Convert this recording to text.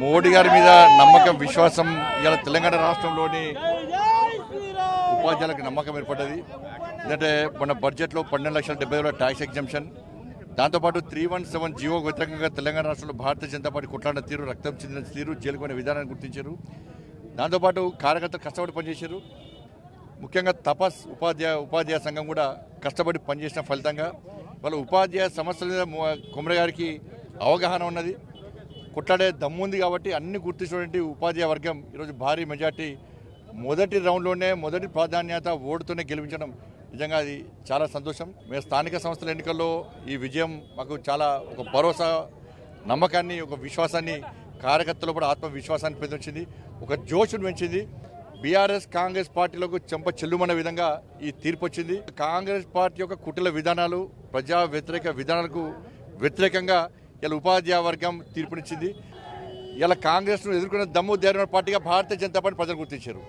మోడీ గారి మీద నమ్మకం విశ్వాసం ఇలా తెలంగాణ రాష్ట్రంలోని ఉపాధ్యాయులకు నమ్మకం ఏర్పడ్డది. ఎందుకంటే మన బడ్జెట్లో 12,70,000 ట్యాక్స్ ఎగ్జంప్షన్, దాంతోపాటు 317 జీవో వ్యతిరేకంగా తెలంగాణ రాష్ట్రంలో భారతీయ జనతా పార్టీ కొట్లాడిన తీరు, రక్తం చెందిన తీరు, జైలుకునే విధానాన్ని గుర్తించారు. దాంతోపాటు కార్యకర్తలు కష్టపడి పనిచేశారు. ముఖ్యంగా తపస్ ఉపాధ్యాయ సంఘం కూడా కష్టపడి పనిచేసిన ఫలితంగా వాళ్ళ ఉపాధ్యాయ సమస్యల మీద కుమర గారికి అవగాహన ఉన్నది, కొట్లాడే దమ్ముంది. కాబట్టి అన్ని గుర్తించినటువంటి ఉపాధ్యాయ వర్గం ఈరోజు భారీ మెజార్టీ మొదటి రౌండ్లోనే మొదటి ప్రాధాన్యత ఓటుతోనే గెలిపించడం నిజంగా అది చాలా సంతోషం. మేము స్థానిక సంస్థల ఎన్నికల్లో ఈ విజయం మాకు చాలా ఒక భరోసా, నమ్మకాన్ని, ఒక విశ్వాసాన్ని, కార్యకర్తలు కూడా ఆత్మవిశ్వాసాన్ని పెంచింది, ఒక జోషును పెంచింది. బీఆర్ఎస్ కాంగ్రెస్ పార్టీలకు చెంప చెల్లుమన్న విధంగా ఈ తీర్పు వచ్చింది. కాంగ్రెస్ పార్టీ యొక్క కుటిల విధానాలు, ప్రజా వ్యతిరేక విధానాలకు వ్యతిరేకంగా ఇలా ఉపాధ్యాయ వర్గం తీర్పునిచ్చింది. ఇలా కాంగ్రెస్ను ఎదుర్కొనే దమ్ము ధైర్యమైన పార్టీగా భారతీయ జనతా పార్టీ ప్రజలు గుర్తించారు.